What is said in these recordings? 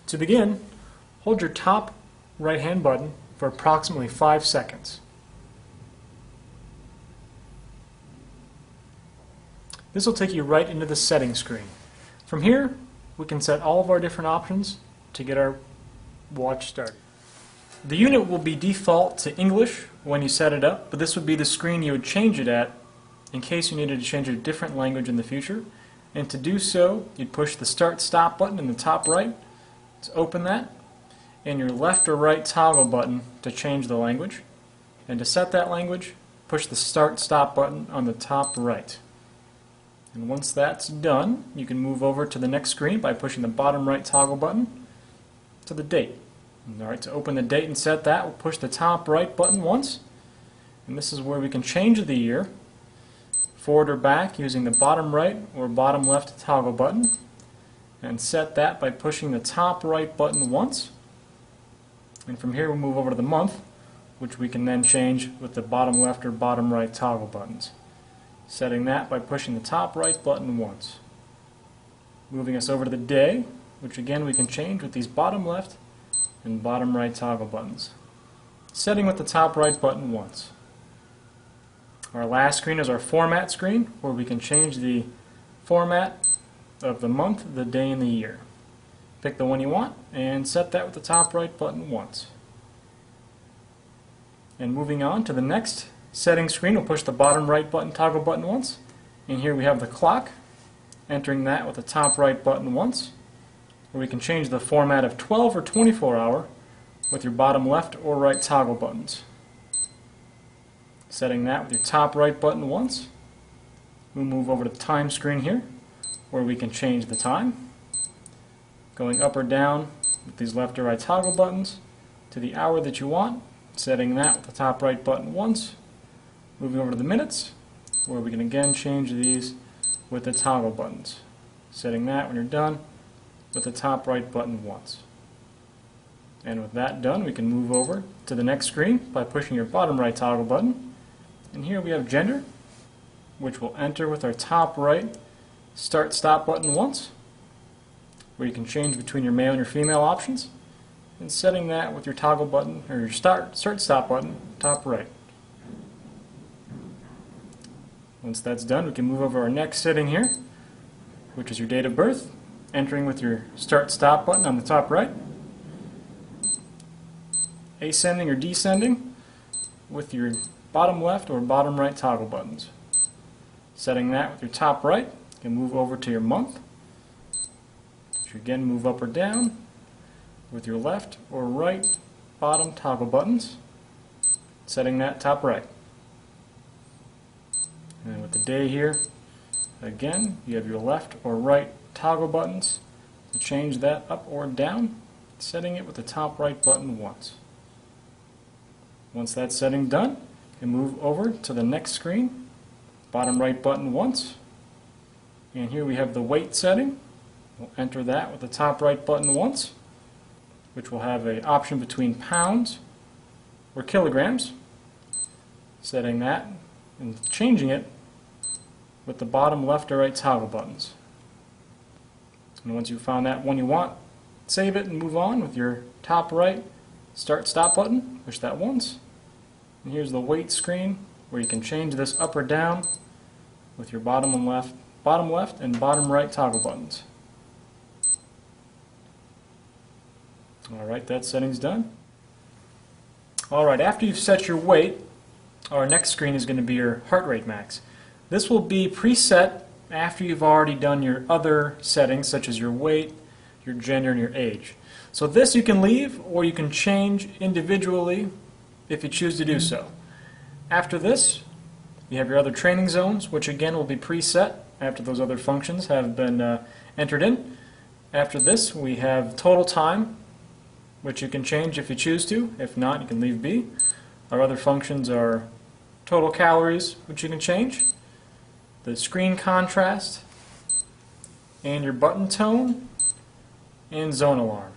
To begin, hold your top right hand button for approximately 5 seconds. This will take you right into the settings screen. From here, we can set all of our different options to get our watch started. The unit will be default to English when you set it up, but this would be the screen you would change it at in case you needed to change a different language in the future. And to do so, you'd push the Start/Stop button in the top right to open that, and your left or right toggle button to change the language. And to set that language, push the Start/Stop button on the top right. And once that's done, you can move over to the next screen by pushing the bottom right toggle button to the date. Alright, to open the date and set that, we'll push the top right button once. And this is where we can change the year, forward or back, using the bottom right or bottom left toggle button. And set that by pushing the top right button once. And from here we'll move over to the month, which we can then change with the bottom left or bottom right toggle buttons. Setting that by pushing the top right button once. Moving us over to the day, which again we can change with these bottom left and bottom right toggle buttons. Setting with the top right button once. Our last screen is our format screen, where we can change the format of the month, the day, and the year. Pick the one you want and set that with the top right button once. And moving on to the next settings screen, we'll push the bottom right button toggle button once. And here we have the clock, entering that with the top right button once. Where we can change the format of 12 or 24 hour with your bottom left or right toggle buttons. Setting that with your top right button once. We'll move over to the time screen here, where we can change the time. Going up or down with these left or right toggle buttons to the hour that you want. Setting that with the top right button once. Moving over to the minutes, where we can again change these with the toggle buttons. Setting that when you're done with the top right button once. And with that done, we can move over to the next screen by pushing your bottom right toggle button. And here we have gender, which we'll enter with our top right Start/Stop button once, where you can change between your male and your female options, and setting that with your toggle button, or your Start/Stop button, top right. Once that's done, we can move over to our next setting here, which is your date of birth, entering with your Start/Stop button on the top right, ascending or descending with your bottom left or bottom right toggle buttons. Setting that with your top right, you can move over to your month, which you again move up or down with your left or right bottom toggle buttons. Setting that top right. And with the day here, again, you have your left or right toggle buttons to change that up or down, setting it with the top right button once. Once that setting done, you can move over to the next screen, bottom right button once, and here we have the weight setting. We'll enter that with the top right button once, which will have an option between pounds or kilograms, setting that and changing it with the bottom left or right toggle buttons. And once you've found that one you want, save it and move on with your top right Start/Stop button. Push that once. And here's the weight screen, where you can change this up or down with your bottom left and bottom right toggle buttons. Alright, that setting's done. Alright, after you've set your weight, our next screen is going to be your heart rate max. This will be preset after you've already done your other settings, such as your weight, your gender, and your age. So this you can leave, or you can change individually if you choose to do so. After this, you have your other training zones, which again will be preset after those other functions have been entered in. After this, we have total time, which you can change if you choose to. If not, you can leave be. Our other functions are total calories, which you can change, the screen contrast, and your button tone, and zone alarm.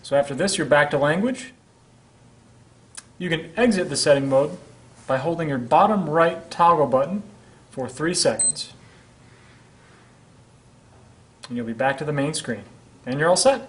So after this, you're back to language. You can exit the setting mode by holding your bottom right toggle button for 3 seconds. And you'll be back to the main screen. And you're all set.